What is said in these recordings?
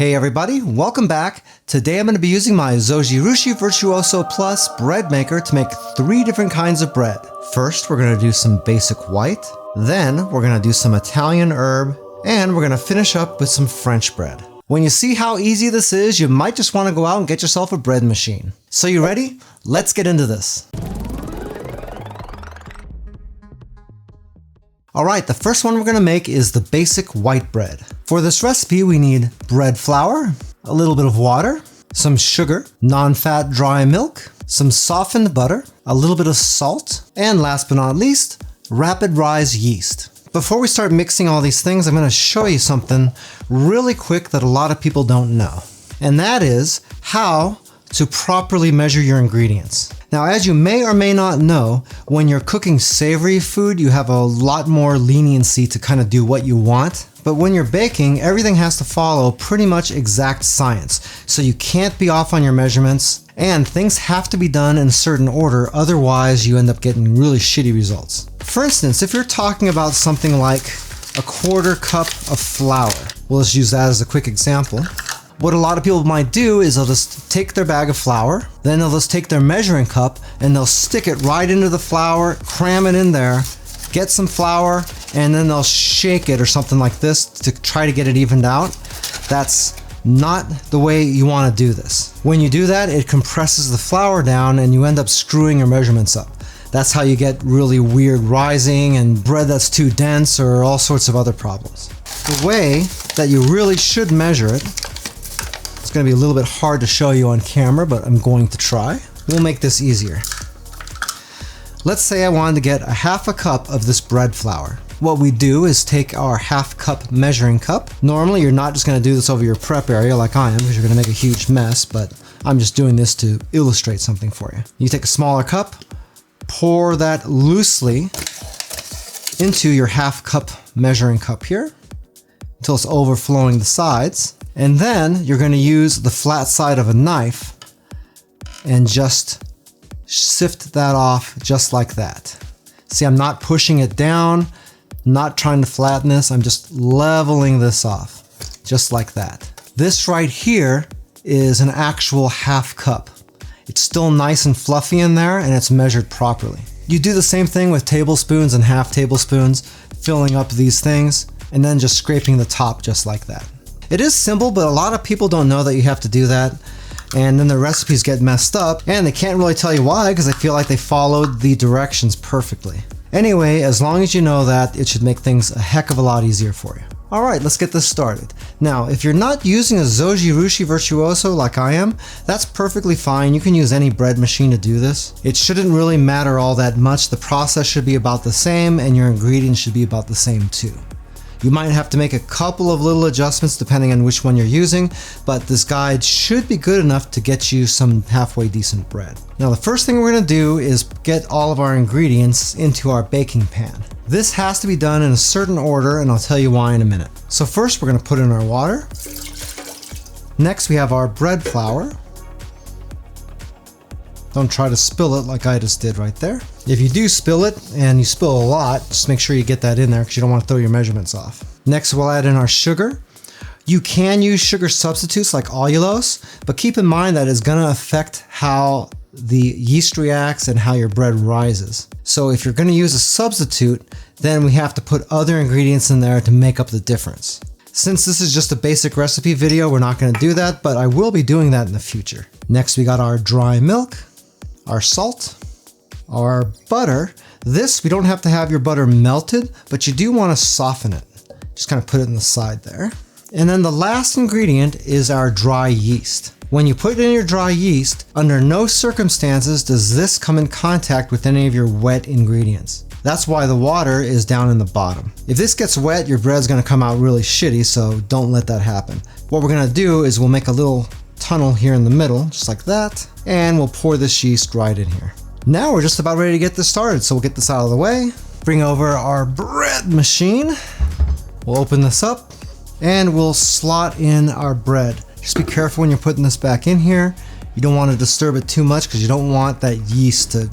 Hey everybody, welcome back. Today I'm going to be using my Zojirushi Virtuoso Plus bread maker to make 3 different kinds of bread. First, we're going to do some basic white, then we're going to do some Italian herb, and we're going to finish up with some French bread. When you see how easy this is, you might just want to go out and get yourself a bread machine. So you ready? Let's get into this. Alright, the first one we're going to make is the basic white bread. For this recipe we need bread flour, a little bit of water, some sugar, non-fat dry milk, some softened butter, a little bit of salt, and last but not least, rapid rise yeast. Before we start mixing all these things, I'm going to show you something really quick that a lot of people don't know. And that is how to properly measure your ingredients. Now, as you may or may not know, when you're cooking savory food, you have a lot more leniency to kind of do what you want. But when you're baking, everything has to follow pretty much exact science. So you can't be off on your measurements, and things have to be done in a certain order, otherwise you end up getting really shitty results. For instance, if you're talking about something like a 1/4 cup of flour, we'll just use that as a quick example. What a lot of people might do is they'll just take their bag of flour, then they'll just take their measuring cup and they'll stick it right into the flour, cram it in there, get some flour, and then they'll shake it or something like this to try to get it evened out. That's not the way you want to do this. When you do that, it compresses the flour down and you end up screwing your measurements up. That's how you get really weird rising and bread that's too dense or all sorts of other problems. The way that you really should measure it, it's going to be a little bit hard to show you on camera, but I'm going to try. We'll make this easier. Let's say I wanted to get a 1/2 cup of this bread flour. What we do is take our 1/2 cup measuring cup. Normally you're not just going to do this over your prep area like I am, because you're going to make a huge mess, but I'm just doing this to illustrate something for you. You take a smaller cup, pour that loosely into your 1/2 cup measuring cup here until it's overflowing the sides. And then you're going to use the flat side of a knife and just sift that off just like that. See, I'm not pushing it down, not trying to flatten this, I'm just leveling this off, just like that. This right here is an actual 1/2 cup. It's still nice and fluffy in there and it's measured properly. You do the same thing with tablespoons and 1/2 tablespoons, filling up these things and then just scraping the top just like that. It is simple, but a lot of people don't know that you have to do that, and then the recipes get messed up, and they can't really tell you why because they feel like they followed the directions perfectly. Anyway, as long as you know that, it should make things a heck of a lot easier for you. Alright, let's get this started. Now, if you're not using a Zojirushi Virtuoso like I am, that's perfectly fine. You can use any bread machine to do this. It shouldn't really matter all that much. The process should be about the same, and your ingredients should be about the same too. You might have to make a couple of little adjustments depending on which one you're using, but this guide should be good enough to get you some halfway decent bread. Now the first thing we're going to do is get all of our ingredients into our baking pan. This has to be done in a certain order, and I'll tell you why in a minute. So first we're going to put in our water. Next we have our bread flour. Don't try to spill it like I just did right there. If you do spill it, and you spill a lot, just make sure you get that in there because you don't want to throw your measurements off. Next we'll add in our sugar. You can use sugar substitutes like allulose, but keep in mind that it's going to affect how the yeast reacts and how your bread rises. So if you're going to use a substitute, then we have to put other ingredients in there to make up the difference. Since this is just a basic recipe video, we're not going to do that, but I will be doing that in the future. Next we got our dry milk, our salt, our butter. This, we don't have to have your butter melted, but you do want to soften it. Just kind of put it in the side there. And then the last ingredient is our dry yeast. When you put in your dry yeast, under no circumstances does this come in contact with any of your wet ingredients. That's why the water is down in the bottom. If this gets wet, your bread's going to come out really shitty, so don't let that happen. What we're going to do is we'll make a little tunnel here in the middle, just like that, and we'll pour this yeast right in here. Now we're just about ready to get this started, so we'll get this out of the way, bring over our bread machine, we'll open this up, and we'll slot in our bread. Just be careful when you're putting this back in here. You don't want to disturb it too much because you don't want that yeast to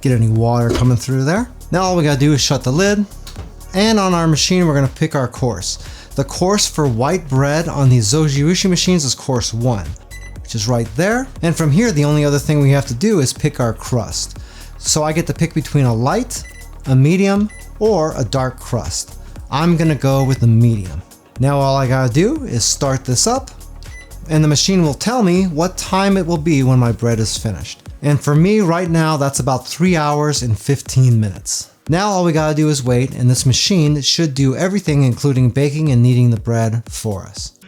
get any water coming through there. Now all we gotta do is shut the lid, and on our machine we're gonna pick our course. The course for white bread on these Zojirushi machines is course 1, which is right there. And from here, the only other thing we have to do is pick our crust. So I get to pick between a light, a medium, or a dark crust. I'm gonna go with the medium. Now all I gotta do is start this up, and the machine will tell me what time it will be when my bread is finished. And for me right now, that's about 3 hours and 15 minutes. Now all we gotta do is wait, and this machine should do everything including baking and kneading the bread for us.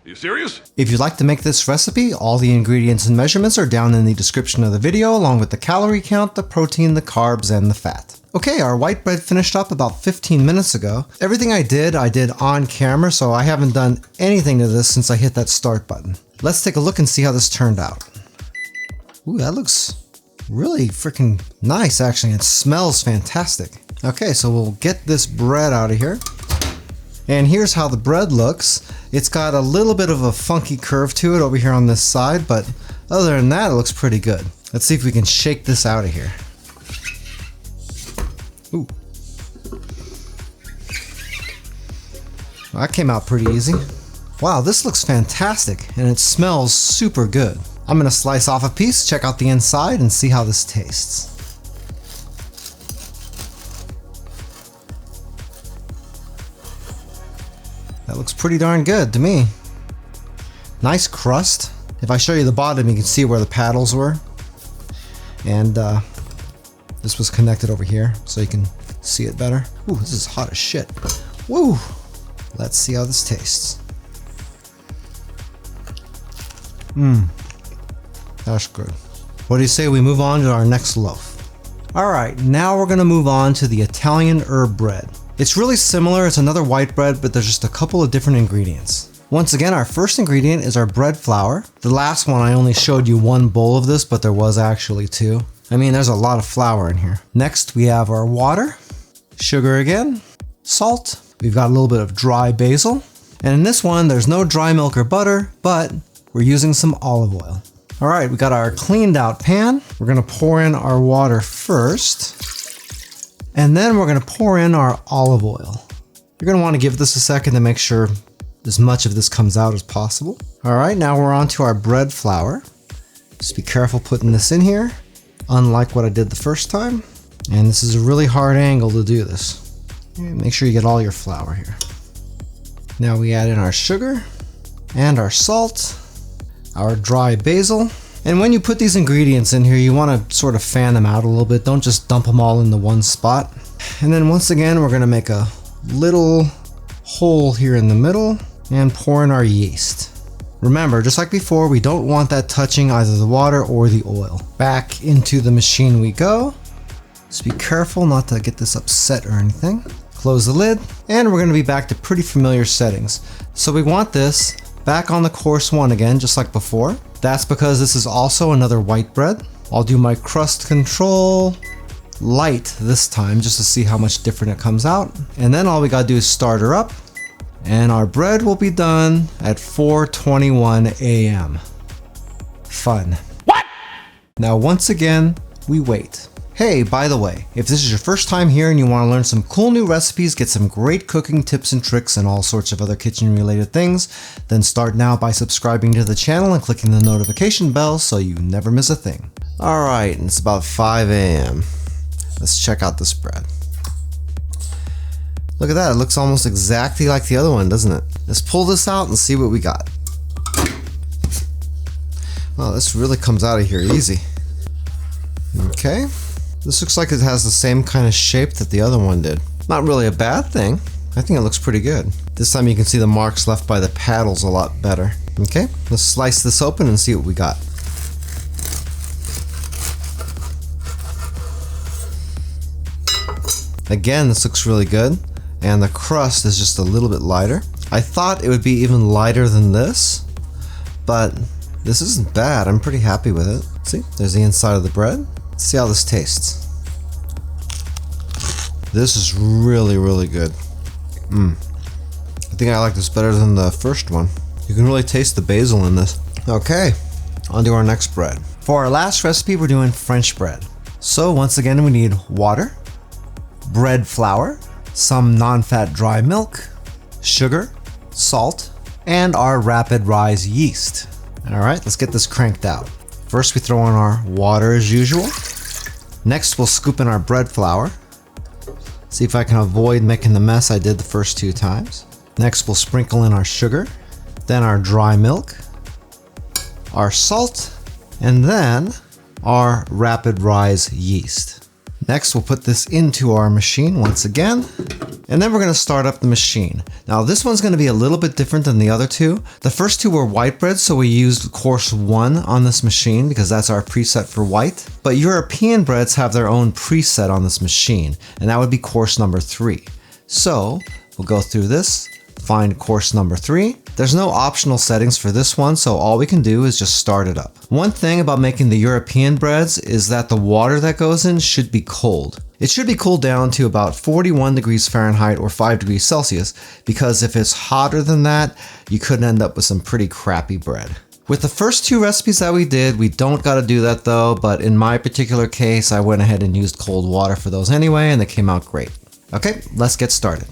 You serious? If you'd like to make this recipe, all the ingredients and measurements are down in the description of the video, along with the calorie count, the protein, the carbs, and the fat. Okay, our white bread finished up about 15 minutes ago. Everything I did on camera, so I haven't done anything to this since I hit that start button. Let's take a look and see how this turned out. Ooh, that looks really freaking nice, actually. It smells fantastic. Okay, so we'll get this bread out of here. And here's how the bread looks. It's got a little bit of a funky curve to it over here on this side, but other than that, it looks pretty good. Let's see if we can shake this out of here. Ooh. Well, that came out pretty easy. Wow, this looks fantastic, and it smells super good. I'm gonna slice off a piece, check out the inside, and see how this tastes. That looks pretty darn good to me. Nice crust. If I show you the bottom, you can see where the paddles were. And this was connected over here, so you can see it better. Ooh, this is hot as shit. Woo! Let's see how this tastes. That's good. What do you say we move on to our next loaf? Alright, now we're gonna move on to the Italian herb bread. It's really similar, it's another white bread, but there's just a couple of different ingredients. Once again, our first ingredient is our bread flour. The last one I only showed you one bowl of this, but there was actually 2. I mean, there's a lot of flour in here. Next, we have our water, sugar again, salt. We've got a little bit of dry basil. And in this one, there's no dry milk or butter, but we're using some olive oil. All right, we got our cleaned out pan. We're gonna pour in our water first, and then we're gonna pour in our olive oil. You're gonna wanna give this a second to make sure as much of this comes out as possible. All right, now we're on to our bread flour. Just be careful putting this in here, unlike what I did the first time. And this is a really hard angle to do this. Make sure you get all your flour here. Now we add in our sugar and our salt, our dry basil. And when you put these ingredients in here, you want to sort of fan them out a little bit. Don't just dump them all in the one spot. And then once again, we're going to make a little hole here in the middle and pour in our yeast. Remember, just like before, we don't want that touching either the water or the oil. Back into the machine we go. Just be careful not to get this upset or anything. Close the lid, and we're going to be back to pretty familiar settings. So we want this back on the course 1 again, just like before. That's because this is also another white bread. I'll do my crust control light this time, just to see how much different it comes out. And then all we gotta do is start her up, and our bread will be done at 4:21 a.m. Fun. What? Now once again, we wait. Hey, by the way, if this is your first time here and you want to learn some cool new recipes, get some great cooking tips and tricks and all sorts of other kitchen related things, then start now by subscribing to the channel and clicking the notification bell so you never miss a thing. Alright, it's about 5 a.m. Let's check out this bread. Look at that, it looks almost exactly like the other one, doesn't it? Let's pull this out and see what we got. Well, this really comes out of here easy. Okay. This looks like it has the same kind of shape that the other one did. Not really a bad thing. I think it looks pretty good. This time you can see the marks left by the paddles a lot better. Okay, let's slice this open and see what we got. Again, this looks really good. And the crust is just a little bit lighter. I thought it would be even lighter than this, but this isn't bad. I'm pretty happy with it. See, there's the inside of the bread. Let's see how this tastes. This is really, really good. I think I like this better than the first one. You can really taste the basil in this. Okay, on to our next bread. For our last recipe, we're doing French bread. So once again, we need water, bread flour, some non-fat dry milk, sugar, salt, and our rapid rise yeast. All right, let's get this cranked out. First, we throw in our water as usual. Next, we'll scoop in our bread flour. See if I can avoid making the mess I did the first 2 times. Next, we'll sprinkle in our sugar, then our dry milk, our salt, and then our rapid rise yeast. Next, we'll put this into our machine once again, and then we're going to start up the machine. Now, this one's going to be a little bit different than the other 2. The first 2 were white bread, so we used course 1 on this machine because that's our preset for white. But European breads have their own preset on this machine, and that would be course number 3. So we'll go through this, find course number 3. There's no optional settings for this one, so all we can do is just start it up. One thing about making the European breads is that the water that goes in should be cold. It should be cooled down to about 41 degrees Fahrenheit or 5 degrees Celsius, because if it's hotter than that, you could end up with some pretty crappy bread. With the first 2 recipes that we did, we don't gotta do that though, but in my particular case, I went ahead and used cold water for those anyway, and they came out great. Okay, let's get started.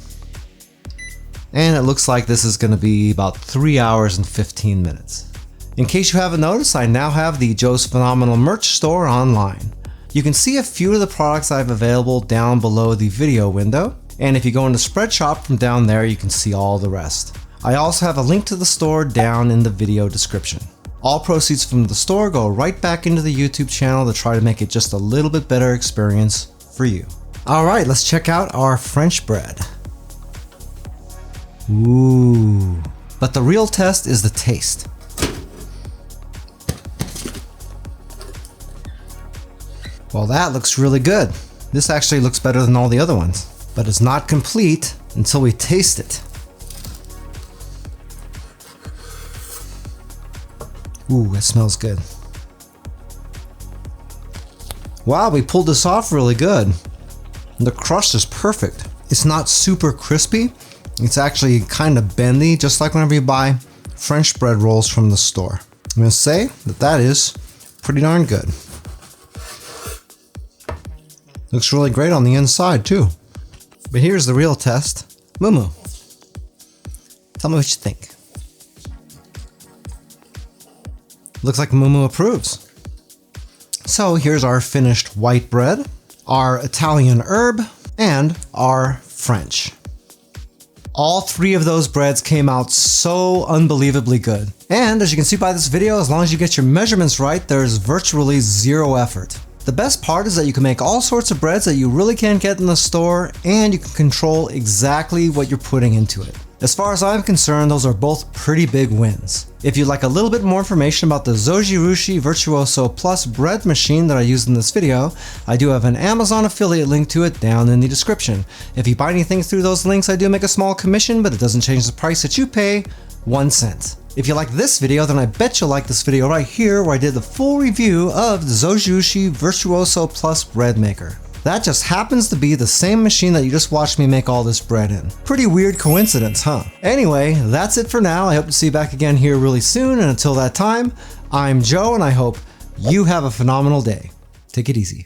And it looks like this is going to be about 3 hours and 15 minutes. In case you haven't noticed, I now have the Joe's Phenomenal merch store online. You can see a few of the products I have available down below the video window, and if you go into Spread Shop from down there, you can see all the rest. I also have a link to the store down in the video description. All proceeds from the store go right back into the YouTube channel to try to make it just a little bit better experience for you. Alright, let's check out our French bread. Ooh. But the real test is the taste. Well, that looks really good. This actually looks better than all the other ones. But it's not complete until we taste it. Ooh, it smells good. Wow, we pulled this off really good. The crust is perfect. It's not super crispy. It's actually kind of bendy, just like whenever you buy French bread rolls from the store. I'm going to say that that is pretty darn good. Looks really great on the inside too. But here's the real test. Mumu, tell me what you think. Looks like Mumu approves. So here's our finished white bread, our Italian herb, and our French. All 3 of those breads came out so unbelievably good. And as you can see by this video, as long as you get your measurements right, there's virtually 0 effort. The best part is that you can make all sorts of breads that you really can't get in the store, and you can control exactly what you're putting into it. As far as I'm concerned, those are both pretty big wins. If you'd like a little bit more information about the Zojirushi Virtuoso Plus bread machine that I used in this video, I do have an Amazon affiliate link to it down in the description. If you buy anything through those links, I do make a small commission, but it doesn't change the price that you pay, 1 cent. If you like this video, then I bet you'll like this video right here where I did the full review of the Zojirushi Virtuoso Plus bread maker. That just happens to be the same machine that you just watched me make all this bread in. Pretty weird coincidence, huh? Anyway, that's it for now. I hope to see you back again here really soon, and until that time, I'm Joe, and I hope you have a phenomenal day. Take it easy.